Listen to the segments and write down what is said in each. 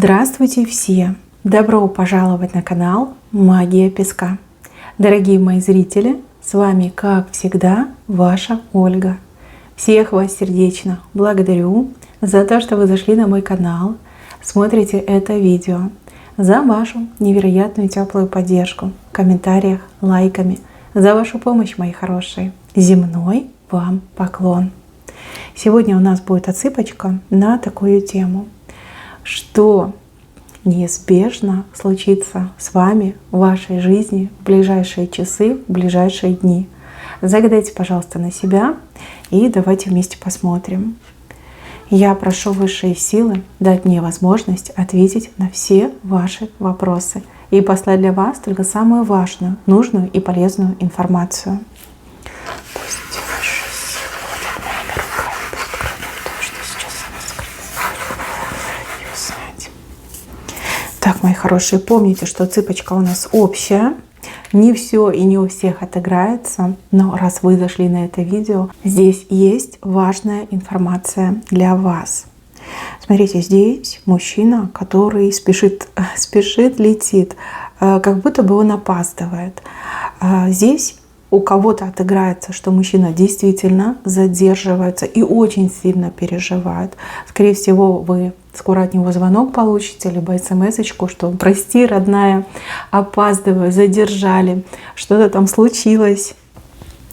Здравствуйте все! Добро пожаловать на канал Магия Песка. Дорогие мои зрители, с вами, как всегда, ваша Ольга. Всех вас сердечно благодарю за то, что вы зашли на мой канал, смотрите это видео, за вашу невероятную теплую поддержку в комментариях, лайками, за вашу помощь, мои хорошие. Земной вам поклон! Сегодня у нас будет отсыпочка на такую тему, что неизбежно случится с вами в вашей жизни в ближайшие часы, в ближайшие дни. Загадайте, пожалуйста, на себя и давайте вместе посмотрим. Я прошу высшие силы дать мне возможность ответить на все ваши вопросы и послать для вас только самую важную, нужную и полезную информацию. Так, мои хорошие, помните, что цыпочка у нас общая. Не все и не у всех отыграется, но раз вы зашли на это видео, здесь есть важная информация для вас. Смотрите, здесь мужчина, который спешит, летит, как будто бы он опаздывает. Здесь у кого-то отыграется, что мужчина действительно задерживается и очень сильно переживает. Скорее всего, вы скоро от него звонок получите, либо смс-очку, что прости, родная, опаздываю, задержали, что-то там случилось,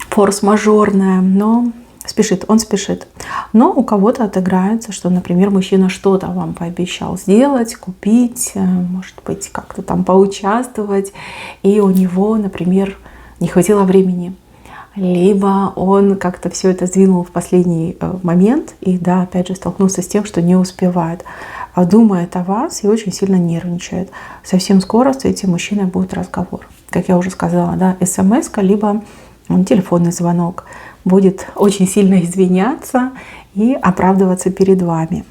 форс-мажорное, но спешит, он спешит. Но у кого-то отыграется, что, например, мужчина что-то вам пообещал сделать, купить, может быть, как-то там поучаствовать, и у него, например, не хватило времени. Либо он как-то все это сдвинул в последний момент и, да, опять же, столкнулся с тем, что не успевает. Думает о вас и очень сильно нервничает. Совсем скоро с этим мужчиной будет разговор. Как я уже сказала, да, смс-ка, либо телефонный звонок. Будет очень сильно извиняться и оправдываться перед вами.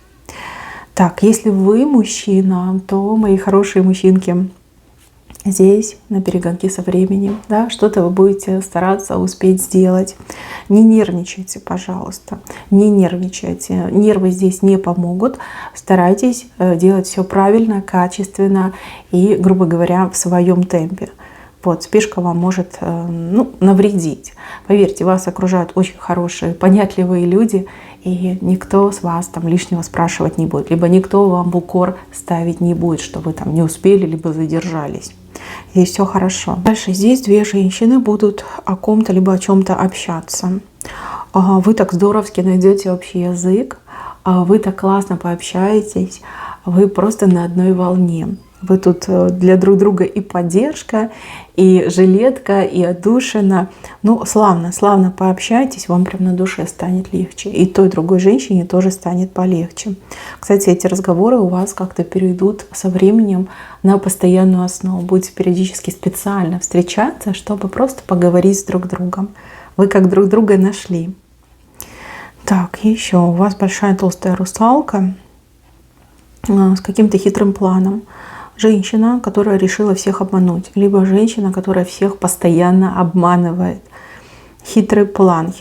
Так, если вы мужчина, то, мои хорошие мужчинки, здесь на перегонки со временем, да, что-то вы будете стараться успеть сделать. Не нервничайте, пожалуйста, не нервничайте. Нервы здесь не помогут. Старайтесь делать все правильно, качественно и, грубо говоря, в своем темпе. Вот, спешка вам может навредить. Поверьте, вас окружают очень хорошие, понятливые люди, и никто с вас там лишнего спрашивать не будет, либо никто вам в укор ставить не будет, что вы там не успели, либо задержались. Здесь все хорошо. Дальше здесь две женщины будут о ком-то либо о чем-то общаться. Вы так здоровски найдете общий язык, вы так классно пообщаетесь, вы просто на одной волне. Вы тут для друг друга и поддержка, и жилетка, и отдушина. Ну, славно пообщайтесь, вам прям на душе станет легче. И той, и другой женщине тоже станет полегче. Кстати, эти разговоры у вас как-то перейдут со временем на постоянную основу. Будете периодически специально встречаться, чтобы просто поговорить с друг другом. Вы как друг друга нашли. Так, еще у вас большая толстая русалка с каким-то хитрым планом. Женщина, которая решила всех обмануть, либо женщина, которая всех постоянно обманывает. Хитрый план,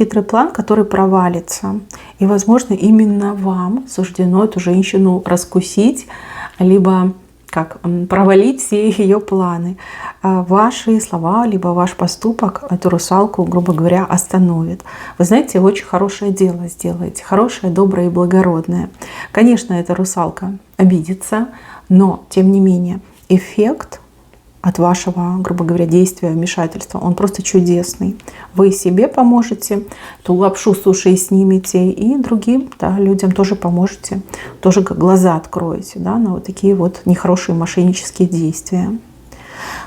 который провалится. И, возможно, именно вам суждено эту женщину раскусить, либо провалить все ее планы. Ваши слова, либо ваш поступок эту русалку, грубо говоря, остановит. Вы знаете, очень хорошее дело сделаете, хорошее, доброе и благородное. Конечно, эта русалка обидится, но, тем не менее, эффект от вашего, грубо говоря, действия, вмешательства, он просто чудесный. Вы себе поможете, ту лапшу с ушей снимете, и другим, да, людям тоже поможете, тоже глаза откроете, да, на вот такие вот нехорошие мошеннические действия.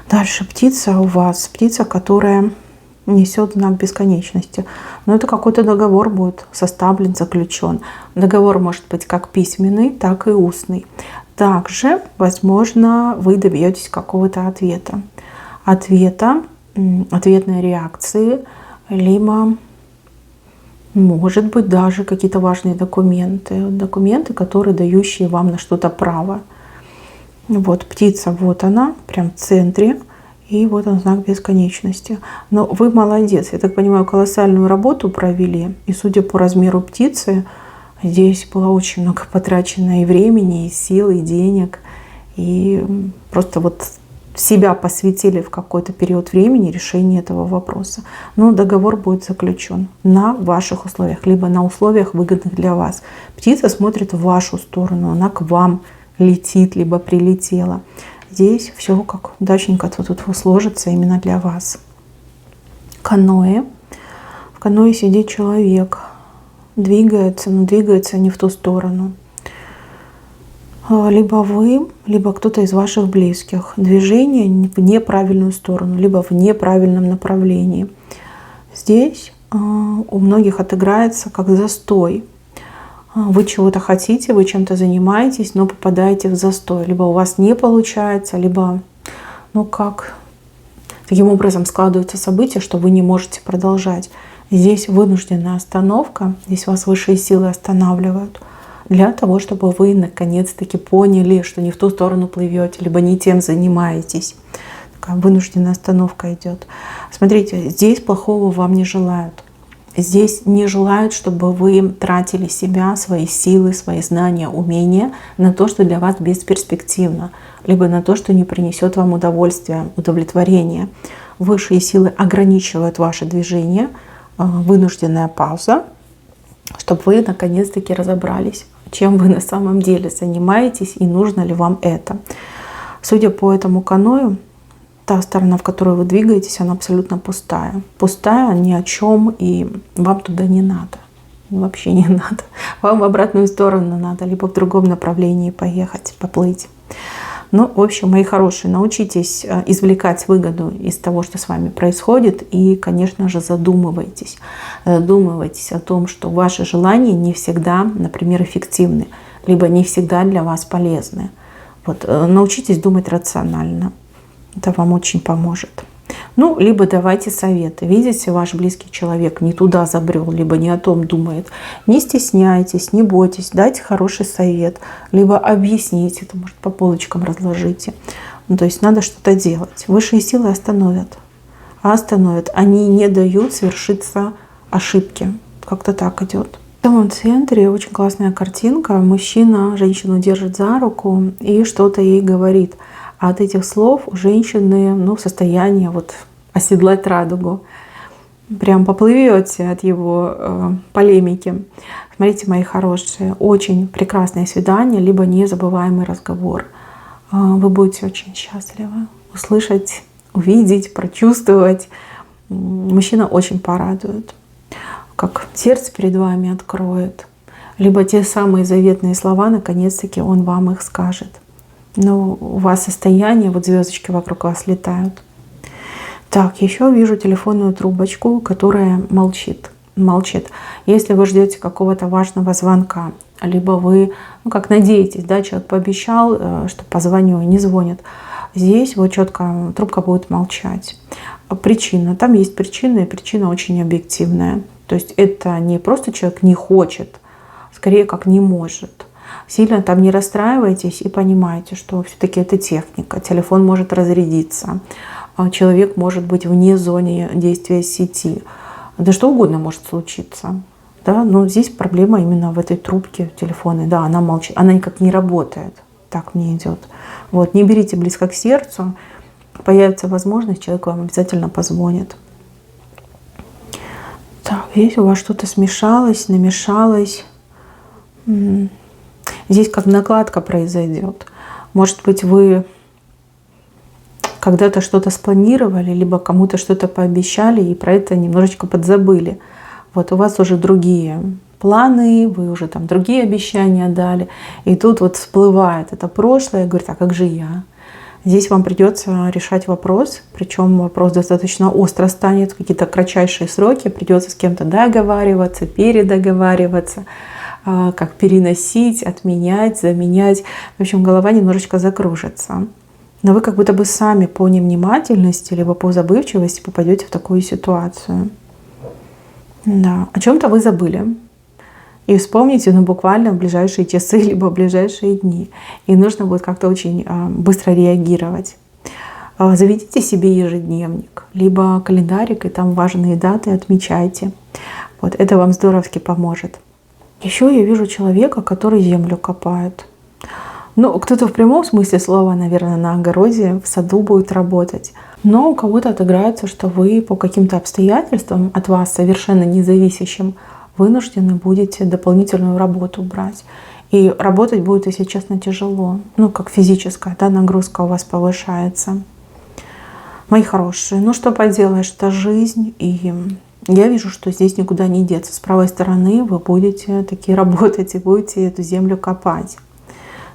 Дальше птица у вас, птица, которая несет знак бесконечности. Но это какой-то договор будет составлен, заключен. Договор может быть как письменный, так и устный. Также, возможно, вы добьетесь какого-то ответной реакции, либо, может быть, даже какие-то важные документы, которые дающие вам на что-то право. Вот птица, вот она, прям в центре, и вот он знак бесконечности. Но вы молодец, я так понимаю, колоссальную работу провели, и судя по размеру птицы, здесь было очень много потрачено и времени, и сил, и денег. и просто вот себя посвятили в какой-то период времени решению этого вопроса. Но договор будет заключен на ваших условиях, либо на условиях, выгодных для вас. Птица смотрит в вашу сторону, она к вам летит, либо прилетела. Здесь все как удачненько тут сложится именно для вас. Каноэ. В каноэ сидит человек. Двигается, но двигается не в ту сторону. Либо вы, либо кто-то из ваших близких. Движение в неправильную сторону, либо в неправильном направлении. Здесь у многих отыграется как застой. Вы чего-то хотите, вы чем-то занимаетесь, но попадаете в застой. Либо у вас не получается, либо таким образом складываются события, что вы не можете продолжать. Здесь вынужденная остановка, здесь вас высшие силы останавливают для того, чтобы вы наконец-таки поняли, что не в ту сторону плывете, либо не тем занимаетесь. Такая вынужденная остановка идет. Смотрите, здесь плохого вам не желают. Здесь не желают, чтобы вы тратили себя, свои силы, свои знания, умения на то, что для вас бесперспективно, либо на то, что не принесет вам удовольствия, удовлетворения. Высшие силы ограничивают ваше движение, вынужденная пауза, чтобы вы наконец-таки разобрались, чем вы на самом деле занимаетесь и нужно ли вам это. Судя по этому каною, та сторона, в которую вы двигаетесь, она абсолютно пустая. Пустая, ни о чем, и вам туда не надо. Вообще не надо. Вам в обратную сторону надо, либо в другом направлении поехать, поплыть. Ну, в общем, мои хорошие, научитесь извлекать выгоду из того, что с вами происходит. И, конечно же, задумывайтесь. Задумывайтесь о том, что ваши желания не всегда, например, эффективны, либо не всегда для вас полезны. Вот, научитесь думать рационально. Это вам очень поможет. Ну, либо давайте советы. Видите, ваш близкий человек не туда забрел, либо не о том думает. Не стесняйтесь, не бойтесь, дайте хороший совет. Либо объясните, это может по полочкам разложите. Ну, то есть надо что-то делать. Высшие силы остановят. А остановят. Они не дают совершиться ошибки. Как-то так идет. В самом центре очень классная картинка. Мужчина женщину держит за руку и что-то ей говорит. А от этих слов у женщины состояние оседлать радугу. Прям поплывете от его полемики. Смотрите, мои хорошие, очень прекрасное свидание, либо незабываемый разговор. Вы будете очень счастливы услышать, увидеть, прочувствовать. Мужчина очень порадует, как сердце перед вами откроет. Либо те самые заветные слова, наконец-таки он вам их скажет. Но у вас состояние, звездочки вокруг вас летают. Так, еще вижу телефонную трубочку, которая молчит. Если вы ждете какого-то важного звонка, либо вы, надеетесь, человек пообещал, что позвоню, не звонит. Здесь четко трубка будет молчать. Причина. Там есть причина, и причина очень объективная. То есть это не просто человек не хочет, скорее как не может. Сильно там не расстраивайтесь и понимайте, что все-таки это техника. Телефон может разрядиться. Человек может быть вне зоны действия сети. Да что угодно может случиться. Да? Но здесь проблема именно в этой трубке телефона. Да, она молчит. Она никак не работает. Так мне идет. Не берите близко к сердцу. Появится возможность, человек вам обязательно позвонит. Так, здесь у вас что-то смешалось, намешалось. Здесь как накладка произойдет. Может быть, вы когда-то что-то спланировали, либо кому-то что-то пообещали и про это немножечко подзабыли. У вас уже другие планы, вы уже там другие обещания дали. И тут всплывает это прошлое, говорит, а как же я? Здесь вам придется решать вопрос, причем вопрос достаточно остро станет, в какие-то кратчайшие сроки, придется с кем-то договариваться, передоговариваться, как переносить, отменять, заменять. В общем, голова немножечко закружится. Но вы как будто бы сами по невнимательности либо по забывчивости попадете в такую ситуацию. Да, о чем-то вы забыли. И вспомните, буквально в ближайшие часы, либо в ближайшие дни. И нужно будет как-то очень быстро реагировать. Заведите себе ежедневник, либо календарик, и там важные даты отмечайте. Это вам здоровски поможет. Еще я вижу человека, который землю копает. Ну, кто-то в прямом смысле слова, наверное, на огороде, в саду будет работать. Но у кого-то отыграется, что вы по каким-то обстоятельствам от вас совершенно независящим вынуждены будете дополнительную работу брать. И работать будет, если честно, тяжело. Ну, как физическая, да, нагрузка у вас повышается. Мои хорошие, ну что поделаешь, это жизнь. И я вижу, что здесь никуда не деться. С правой стороны вы будете таки работать и будете эту землю копать.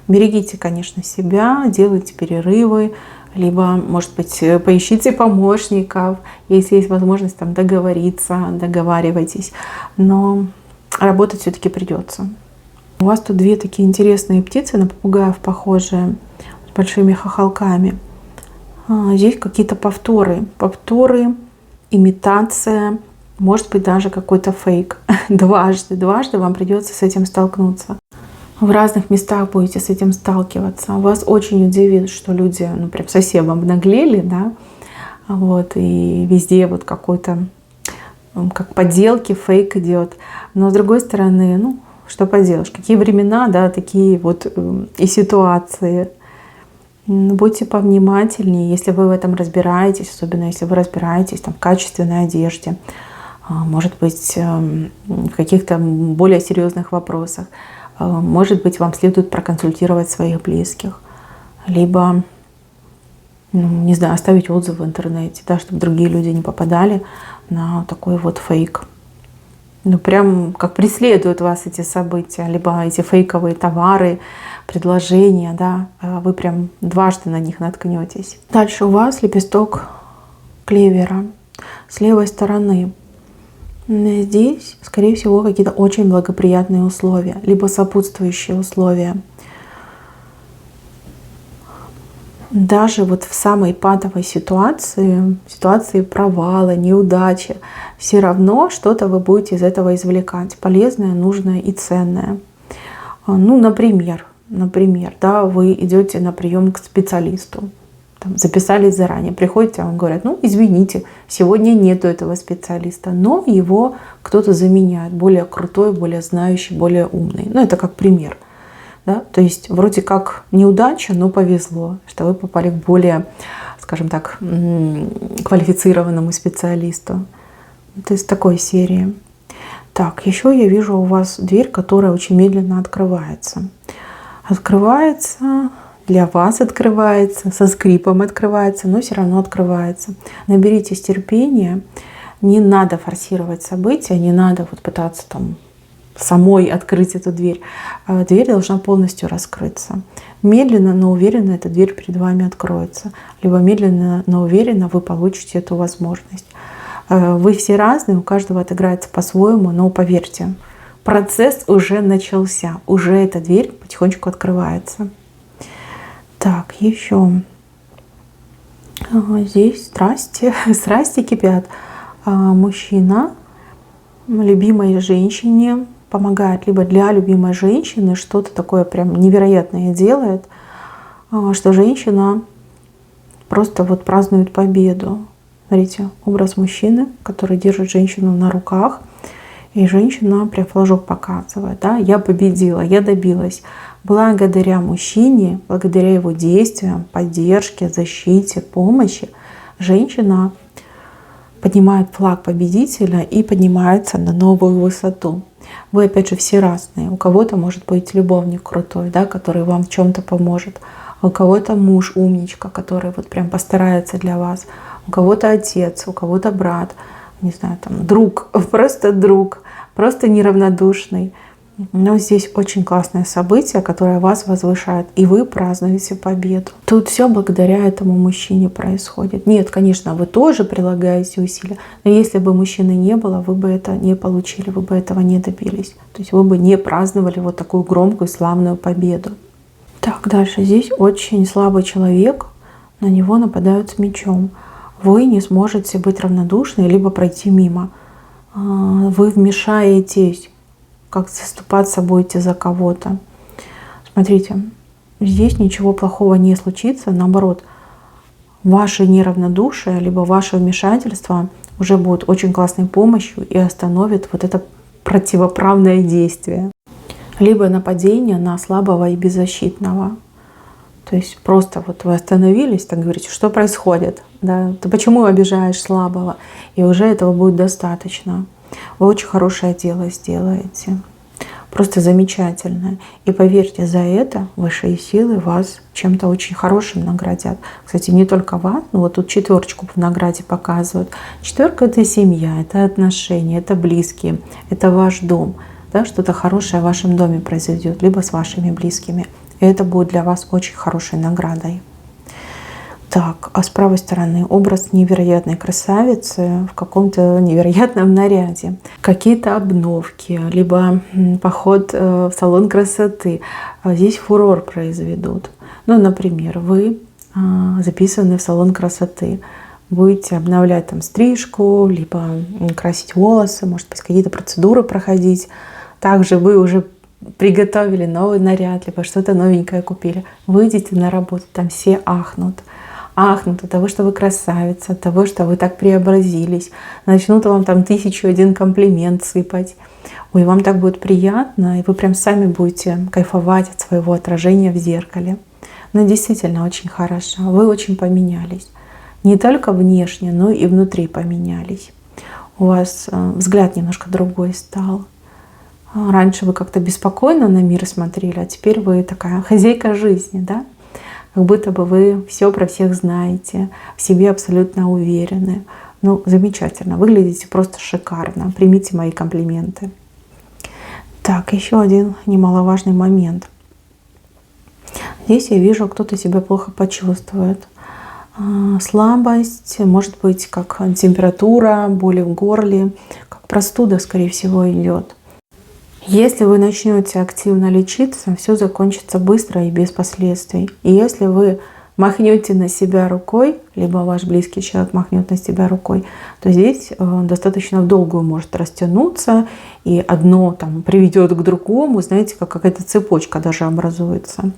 Берегите, конечно, себя, делайте перерывы, либо, может быть, поищите помощников, если есть возможность там договориться, договаривайтесь. Но работать все-таки придется. У вас тут две такие интересные птицы, на попугаев похожие, с большими хохолками. Здесь какие-то повторы, имитация, может быть, даже какой-то фейк. Дважды вам придется с этим столкнуться. В разных местах будете с этим сталкиваться. Вас очень удивит, что люди, ну, прям совсем обнаглели, да, вот, и везде вот какой-то, как подделки, фейк идет. Но с другой стороны, ну, что поделаешь, какие времена, да, такие вот и ситуации. Будьте повнимательнее, если вы в этом разбираетесь, особенно если вы разбираетесь там, в качественной одежде, может быть, в каких-то более серьезных вопросах. Может быть, вам следует проконсультировать своих близких, либо, ну, не знаю, оставить отзыв в интернете, да, чтобы другие люди не попадали на такой вот фейк. Ну, прям как преследуют вас эти события, либо эти фейковые товары, предложения, да, вы прям дважды на них наткнетесь. Дальше у вас лепесток клевера с левой стороны. Здесь, скорее всего, какие-то очень благоприятные условия, либо сопутствующие условия. Даже вот в самой патовой ситуации провала, неудачи, все равно что-то вы будете из этого извлекать, полезное, нужное и ценное. Ну, например, да, вы идете на прием к специалисту, там, записались заранее, приходите, а вам говорят, ну, извините, сегодня нету этого специалиста, но его кто-то заменяет, более крутой, более знающий, более умный. Ну, это как пример. Да? То есть вроде как неудача, но повезло, что вы попали к более, скажем так, квалифицированному специалисту. Это из такой серии. Так, еще я вижу у вас дверь, которая очень медленно открывается. Открывается, для вас открывается, со скрипом открывается, но все равно открывается. Наберитесь терпения, не надо форсировать события, не надо вот пытаться там самой открыть эту дверь. Дверь должна полностью раскрыться. Медленно, но уверенно эта дверь перед вами откроется. Либо медленно, но уверенно вы получите эту возможность. Вы все разные, у каждого отыграется по-своему, но поверьте, процесс уже начался. Уже эта дверь потихонечку открывается. Так, еще. Здесь страсти кипят. Мужчина любимой женщине помогает, либо для любимой женщины что-то такое прям невероятное делает, что женщина просто вот празднует победу. Смотрите, образ мужчины, который держит женщину на руках, и женщина прям флажок показывает, да, я победила, я добилась. Благодаря мужчине, благодаря его действиям, поддержке, защите, помощи, женщина поднимает флаг победителя и поднимается на новую высоту. Вы, опять же, все разные. У кого-то может быть любовник крутой, да, который вам в чем-то поможет. У кого-то муж умничка, который вот прям постарается для вас. У кого-то отец, у кого-то брат, не знаю, там друг, просто неравнодушный. Но здесь очень классное событие, которое вас возвышает, и вы празднуете победу. Тут все благодаря этому мужчине происходит. Нет, конечно, вы тоже прилагаете усилия, но если бы мужчины не было, вы бы это не получили, вы бы этого не добились. То есть вы бы не праздновали вот такую громкую, славную победу. Так, дальше. Здесь очень слабый человек, на него нападают с мечом. Вы не сможете быть равнодушны, либо пройти мимо. Вы вмешаетесь, как заступаться будете за кого-то. Смотрите, здесь ничего плохого не случится. Наоборот, ваше неравнодушие, либо ваше вмешательство уже будет очень классной помощью и остановит вот это противоправное действие. Либо нападение на слабого и беззащитного. То есть просто вот вы остановились, так говорите, что происходит, да? Ты почему обижаешь слабого? И уже этого будет достаточно. Вы очень хорошее дело сделаете. Просто замечательное. И поверьте, за это высшие силы вас чем-то очень хорошим наградят. Кстати, не только вас, но вот тут 4 в награде показывают. 4 — это семья, это отношения, это близкие, это ваш дом. Да, что-то хорошее в вашем доме произойдет, либо с вашими близкими. И это будет для вас очень хорошей наградой. Так, а с правой стороны образ невероятной красавицы в каком-то невероятном наряде. Какие-то обновки, либо поход в салон красоты. Здесь фурор произведут. Ну, например, вы записаны в салон красоты. Будете обновлять там стрижку, либо красить волосы, может быть, какие-то процедуры проходить. Также вы уже приготовили новый наряд, либо что-то новенькое купили. Выйдете на работу, там все ахнут. Ахнут от того, что вы красавица, от того, что вы так преобразились. Начнут вам там 1001 комплимент сыпать. Ой, вам так будет приятно, и вы прям сами будете кайфовать от своего отражения в зеркале. Но действительно очень хорошо. Вы очень поменялись. Не только внешне, но и внутри поменялись. У вас взгляд немножко другой стал. Раньше вы как-то беспокойно на мир смотрели, а теперь вы такая хозяйка жизни, да? Как будто бы вы все про всех знаете, в себе абсолютно уверены. Ну, замечательно, выглядите просто шикарно. Примите мои комплименты. Так, еще один немаловажный момент. Здесь я вижу, кто-то себя плохо почувствует. Слабость, может быть, как температура, боли в горле, как простуда, скорее всего, идет. Если вы начнете активно лечиться, все закончится быстро и без последствий. И если вы махнете на себя рукой, либо ваш близкий человек махнет на себя рукой, то здесь достаточно в долгую может растянуться, и одно там приведет к другому, знаете, как какая-то цепочка даже образуется.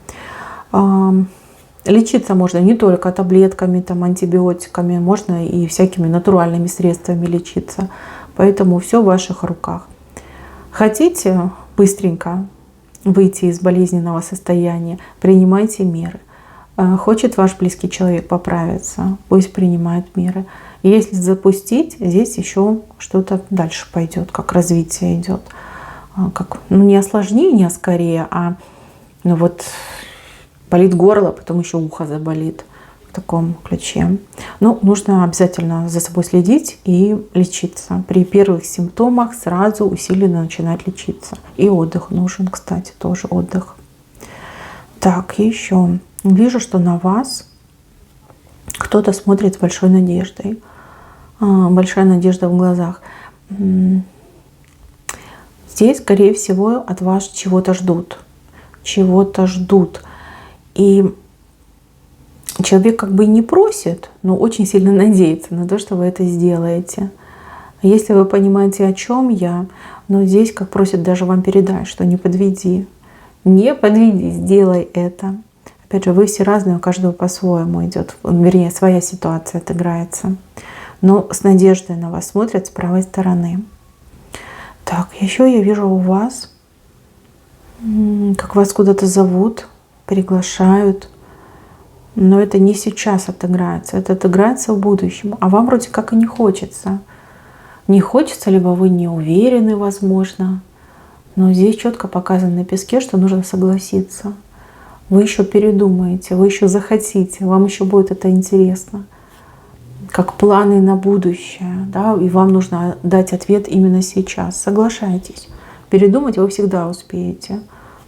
Лечиться можно не только таблетками, там, антибиотиками, можно и всякими натуральными средствами лечиться. Поэтому все в ваших руках. Хотите быстренько выйти из болезненного состояния, принимайте меры. Хочет ваш близкий человек поправиться, пусть принимает меры. И если запустить, здесь еще что-то дальше пойдет, как развитие идет. Как, ну, не осложнение скорее, а ну, вот болит горло, потом еще ухо заболит. В таком ключе. Но нужно обязательно за собой следить и лечиться. При первых симптомах сразу усиленно начинать лечиться. И отдых нужен, кстати, тоже отдых. Так, еще. Вижу, что на вас кто-то смотрит с большой надеждой. Большая надежда в глазах. Здесь, скорее всего, от вас чего-то ждут. Чего-то ждут. И человек как бы и не просит, но очень сильно надеется на то, что вы это сделаете. Если вы понимаете, о чем я, но здесь, как просит даже вам передать, что не подведи. Не подведи, сделай это. Опять же, вы все разные, у каждого по-своему идет, вернее, своя ситуация отыграется. Но с надеждой на вас смотрят с правой стороны. Так, еще я вижу у вас, как вас куда-то зовут, приглашают. Но это не сейчас отыграется, это отыграется в будущем. А вам вроде как и не хочется. Не хочется, либо вы не уверены, возможно. Но здесь четко показано на песке, что нужно согласиться. Вы еще передумаете, вы еще захотите, вам еще будет это интересно. Как планы на будущее, да, и вам нужно дать ответ именно сейчас. Соглашайтесь. Передумать вы всегда успеете.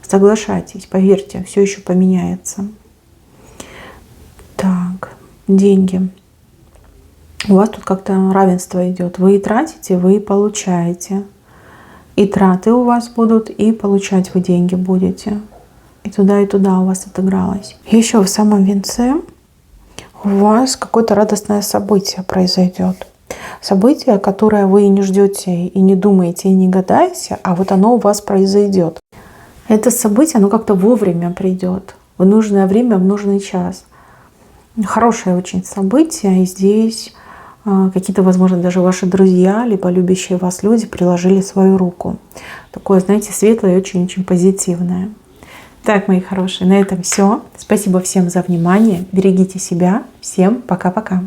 Соглашайтесь, поверьте, все еще поменяется. Так, деньги. У вас тут как-то равенство идет. Вы и тратите, вы и получаете. И траты у вас будут, и получать вы деньги будете. И туда у вас отыгралось. Еще в самом венце у вас какое-то радостное событие произойдет. Событие, которое вы не ждете, и не думаете, и не гадаете, а вот оно у вас произойдет. Это событие, оно как-то вовремя придет. В нужное время, в нужный час. Хорошее очень событие, и здесь какие-то, возможно, даже ваши друзья, либо любящие вас люди приложили свою руку. Такое, знаете, светлое и очень-очень позитивное. Так, мои хорошие, на этом все. Спасибо всем за внимание. Берегите себя. Всем пока-пока.